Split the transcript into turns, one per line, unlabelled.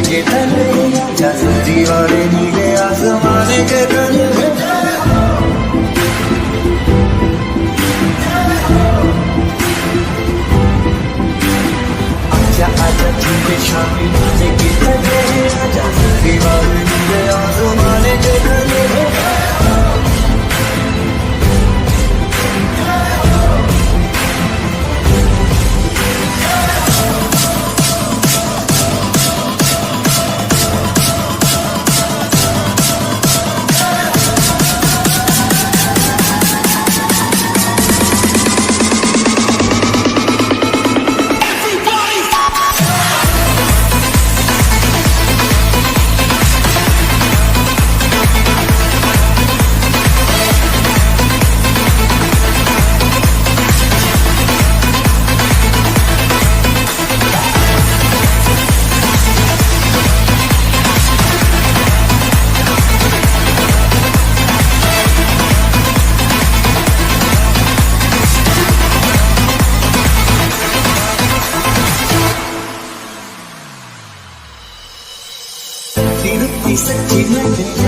के तले जसरी वाले नीले आसमान के तले आजा आजा झूठे शामी मजे के तले जसरी वाले नीले आसमान के तले सच्ची